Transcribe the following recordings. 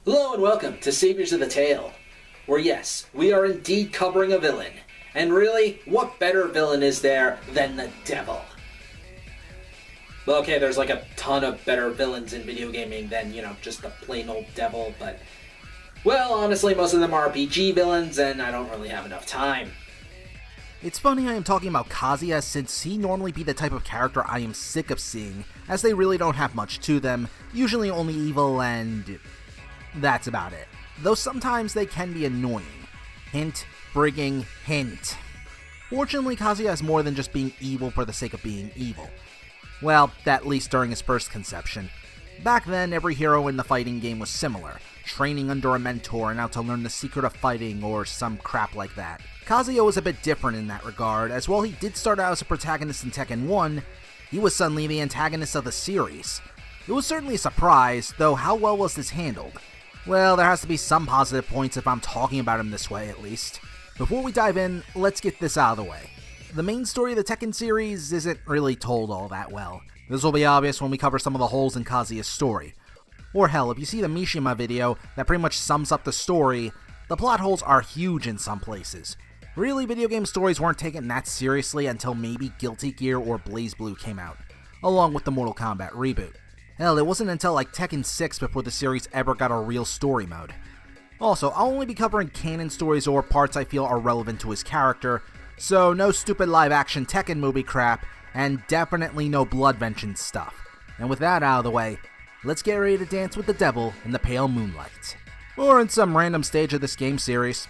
Hello and welcome to Saviors of the Tale, where yes, we are indeed covering a villain. And really, what better villain is there than the devil? Well, okay, there's like a ton of better villains in video gaming than, just the plain old devil, but, well, honestly, most of them are RPG villains, and I don't really have enough time. It's funny I am talking about Kazuya since he normally be the type of character I am sick of seeing, as they really don't have much to them, usually only evil and that's about it. Though sometimes they can be annoying. Hint, frigging hint. Fortunately, Kazuya is more than just being evil for the sake of being evil. Well, at least during his first conception. Back then, every hero in the fighting game was similar, training under a mentor and out to learn the secret of fighting or some crap like that. Kazuya was a bit different in that regard, as while he did start out as a protagonist in Tekken 1, he was suddenly the antagonist of the series. It was certainly a surprise, though how well was this handled? Well, there has to be some positive points if I'm talking about him this way, at least. Before we dive in, let's get this out of the way. The main story of the Tekken series isn't really told all that well. This will be obvious when we cover some of the holes in Kazuya's story. Or hell, if you see the Mishima video that pretty much sums up the story, the plot holes are huge in some places. Really, video game stories weren't taken that seriously until maybe Guilty Gear or BlazBlue came out, along with the Mortal Kombat reboot. Hell, it wasn't until like Tekken 6 before the series ever got a real story mode. Also, I'll only be covering canon stories or parts I feel are relevant to his character, so no stupid live-action Tekken movie crap, and definitely no blood vengeance stuff. And with that out of the way, let's get ready to dance with the devil in the pale moonlight. Or in some random stage of this game series.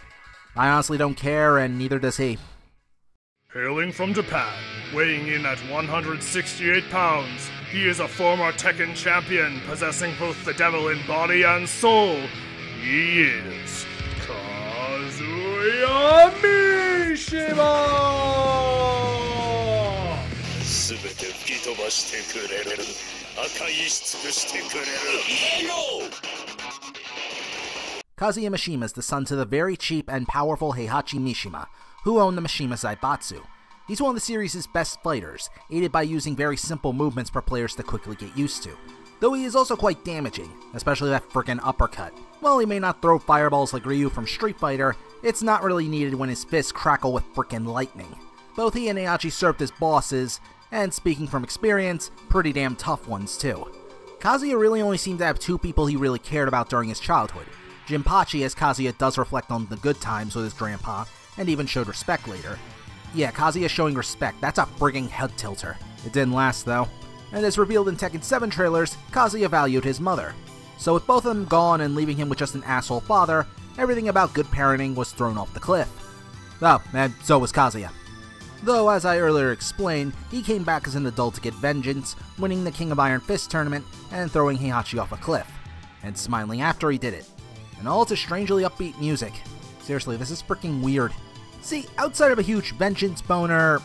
I honestly don't care, and neither does he. Hailing from Japan, weighing in at 168 pounds, he is a former Tekken champion possessing both the devil in body and soul. He is Kazuya Mishima! Kazuya Mishima is the son to the very cheap and powerful Heihachi Mishima, who owned the Mishima Zaibatsu. He's one of the series' best fighters, aided by using very simple movements for players to quickly get used to. Though he is also quite damaging, especially that frickin' uppercut. While he may not throw fireballs like Ryu from Street Fighter, it's not really needed when his fists crackle with frickin' lightning. Both he and Heihachi served as bosses, and speaking from experience, pretty damn tough ones too. Kazuya really only seemed to have two people he really cared about during his childhood. Jinpachi, as Kazuya does reflect on the good times with his grandpa, and even showed respect later. Yeah, Kazuya showing respect, that's a frigging head tilter. It didn't last though. And as revealed in Tekken 7 trailers, Kazuya valued his mother. So with both of them gone and leaving him with just an asshole father, everything about good parenting was thrown off the cliff. Oh, and so was Kazuya. Though, as I earlier explained, he came back as an adult to get vengeance, winning the King of Iron Fist tournament and throwing Heihachi off a cliff. And smiling after he did it. And all to strangely upbeat music. Seriously, this is freaking weird. See, outside of a huge vengeance boner,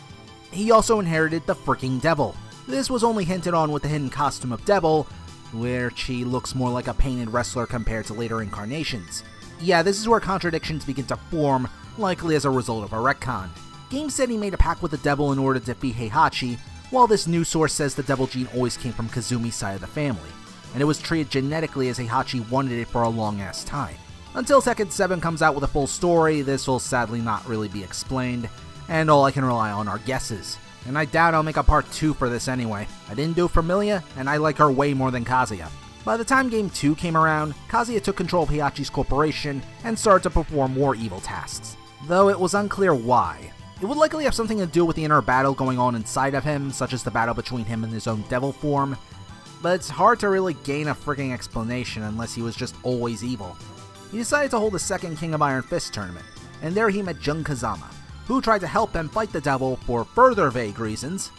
he also inherited the freaking devil. This was only hinted on with the hidden costume of Devil, where she looks more like a painted wrestler compared to later incarnations. Yeah, this is where contradictions begin to form, likely as a result of a retcon. Game said he made a pact with the devil in order to defeat Heihachi, while this news source says the devil gene always came from Kazumi's side of the family, and it was treated genetically as Heihachi wanted it for a long ass time. Until Tekken 7 comes out with a full story, this will sadly not really be explained, and all I can rely on are guesses. And I doubt I'll make a part 2 for this anyway. I didn't do Familia, and I like her way more than Kazuya. By the time Game 2 came around, Kazuya took control of Heihachi's corporation and started to perform more evil tasks, though it was unclear why. It would likely have something to do with the inner battle going on inside of him, such as the battle between him and his own devil form, but it's hard to really gain a frigging explanation unless he was just always evil. He decided to hold the second King of Iron Fist tournament, and there he met Jun Kazama, who tried to help him fight the devil for further vague reasons.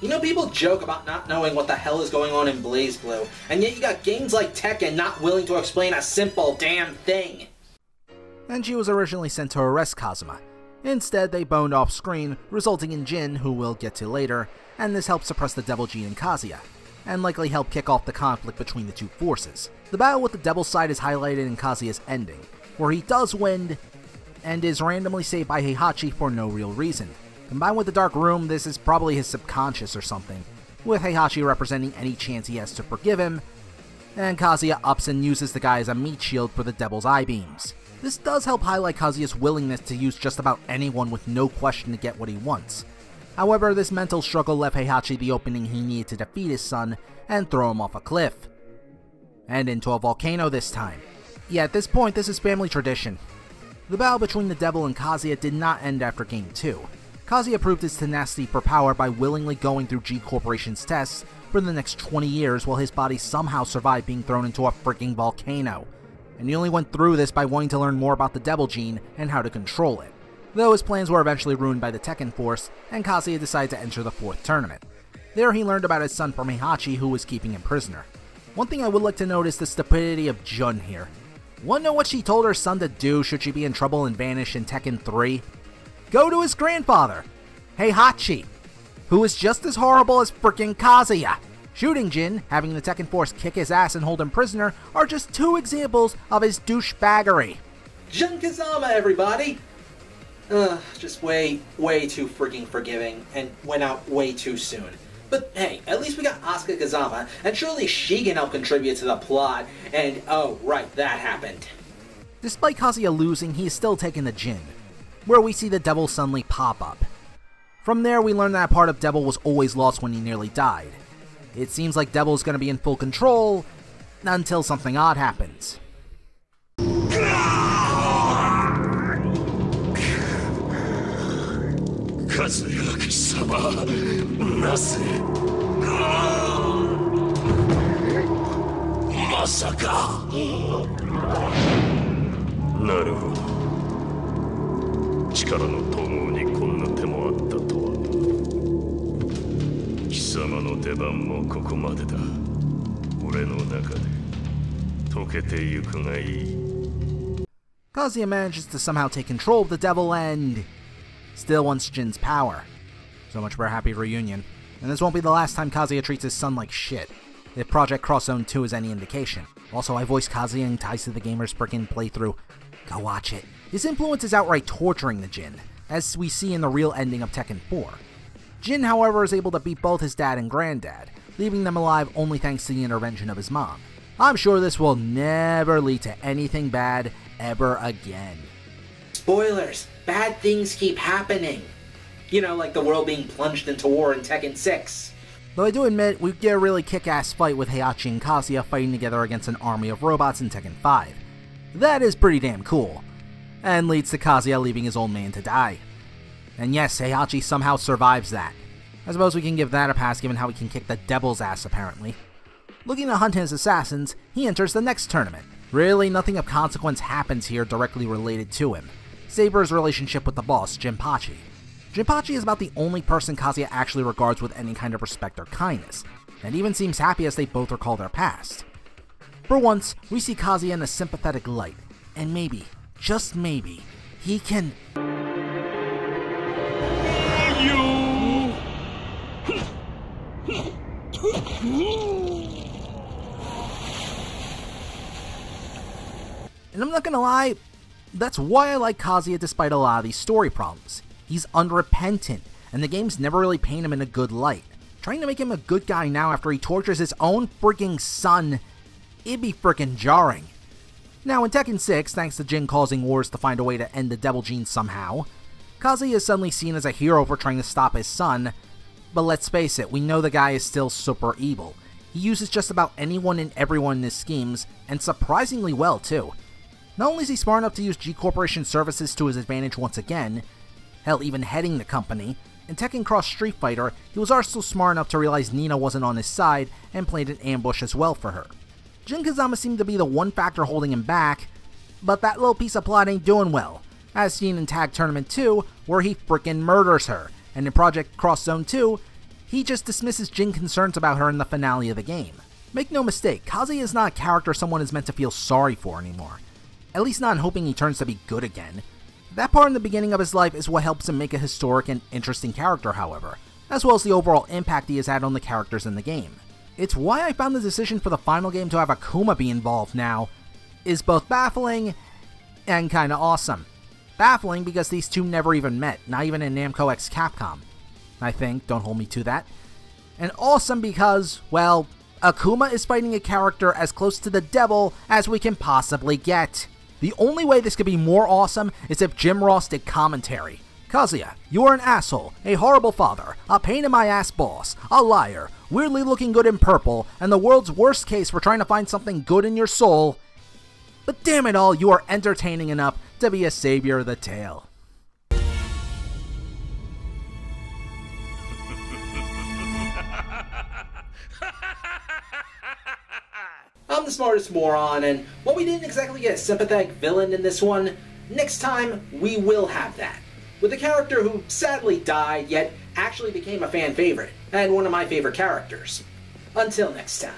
You know, people joke about not knowing what the hell is going on in BlazBlue, and yet you got games like Tekken not willing to explain a simple damn thing. And she was originally sent to arrest Kazama. Instead, they boned off screen, resulting in Jin, who we'll get to later, and this helped suppress the devil gene in Kazuya, and likely help kick off the conflict between the two forces. The battle with the devil's side is highlighted in Kazuya's ending, where he does win, and is randomly saved by Heihachi for no real reason. Combined with the Dark Room, this is probably his subconscious or something, with Heihachi representing any chance he has to forgive him, and Kazuya ups and uses the guy as a meat shield for the Devil's eye beams. This does help highlight Kazuya's willingness to use just about anyone with no question to get what he wants. However, this mental struggle left Heihachi the opening he needed to defeat his son and throw him off a cliff. And into a volcano this time. Yeah, at this point, this is family tradition. The battle between the Devil and Kazuya did not end after Game 2. Kazuya proved his tenacity for power by willingly going through G Corporation's tests for the next 20 years while his body somehow survived being thrown into a freaking volcano. And he only went through this by wanting to learn more about the Devil Gene and how to control it. Though his plans were eventually ruined by the Tekken Force, and Kazuya decided to enter the 4th tournament. There he learned about his son from Heihachi, who was keeping him prisoner. One thing I would like to note is the stupidity of Jun here. Wanna know what she told her son to do should she be in trouble and vanish in Tekken 3? Go to his grandfather, Heihachi, who is just as horrible as freaking Kazuya. Shooting Jin, having the Tekken Force kick his ass and hold him prisoner are just 2 examples of his douchebaggery. Jun Kazama, everybody! Just way too freaking forgiving, and went out way too soon. But hey, at least we got Asuka Kazama, and surely she can help contribute to the plot, and oh, right, that happened. Despite Kazuya losing, he is still taking the Jin, where we see the Devil suddenly pop up. From there, we learn that part of Devil was always lost when he nearly died. It seems like Devil is going to be in full control, until something odd happens. 和也貴様、なぜまさか。なるほど、力の統合にこんな手もあったとは。貴様の出番もここまでだ。俺の中で溶けてゆくがいい。 Kazuya manages to somehow take control of the Devil and still wants Jin's power. So much for a happy reunion. And this won't be the last time Kazuya treats his son like shit, if Project Cross Zone 2 is any indication. Also, I voiced Kazuya in Ties to the Gamer's frickin' playthrough. Go watch it. His influence is outright torturing the Jin, as we see in the real ending of Tekken 4. Jin, however, is able to beat both his dad and granddad, leaving them alive only thanks to the intervention of his mom. I'm sure this will never lead to anything bad ever again. Spoilers! Bad things keep happening! You know, like the world being plunged into war in Tekken 6. Though I do admit, we get a really kick-ass fight with Heihachi and Kazuya fighting together against an army of robots in Tekken 5. That is pretty damn cool, and leads to Kazuya leaving his old man to die. And yes, Heihachi somehow survives that. I suppose we can give that a pass given how he can kick the Devil's ass apparently. Looking to hunt his assassins, he enters the next tournament. Really, nothing of consequence happens here directly related to him. Saber's relationship with the boss, Jinpachi. Jinpachi is about the only person Kazuya actually regards with any kind of respect or kindness, and even seems happy as they both recall their past. For once, we see Kazuya in a sympathetic light, and maybe, just maybe, he can... And I'm not gonna lie, that's why I like Kazuya despite a lot of these story problems. He's unrepentant, and the games never really paint him in a good light. Trying to make him a good guy now after he tortures his own freaking son, it'd be freaking jarring. Now in Tekken 6, thanks to Jin causing wars to find a way to end the Devil Gene somehow, Kazuya is suddenly seen as a hero for trying to stop his son, but let's face it, we know the guy is still super evil. He uses just about anyone and everyone in his schemes, and surprisingly well too. Not only is he smart enough to use G Corporation services to his advantage once again, hell, even heading the company, in Tekken Cross Street Fighter, he was also smart enough to realize Nina wasn't on his side and played an ambush as well for her. Jin Kazama seemed to be the one factor holding him back, but that little piece of plot ain't doing well, as seen in Tag Tournament 2, where he frickin' murders her, and in Project Cross Zone 2, he just dismisses Jin's concerns about her in the finale of the game. Make no mistake, Kazuya is not a character someone is meant to feel sorry for anymore. At least not in hoping he turns to be good again. That part in the beginning of his life is what helps him make a historic and interesting character, however, as well as the overall impact he has had on the characters in the game. It's why I found the decision for the final game to have Akuma be involved now is both baffling and kinda awesome. Baffling because these two never even met, not even in Namco x Capcom. I think, don't hold me to that. And awesome because, well, Akuma is fighting a character as close to the devil as we can possibly get. The only way this could be more awesome is if Jim Ross did commentary. Kazuya, you are an asshole, a horrible father, a pain in my ass boss, a liar, weirdly looking good in purple, and the world's worst case for trying to find something good in your soul. But damn it all, you are entertaining enough to be a savior of the tale. I'm the smartest moron, and while we didn't exactly get a sympathetic villain in this one, next time we will have that. With a character who sadly died, yet actually became a fan favorite, and one of my favorite characters. Until next time.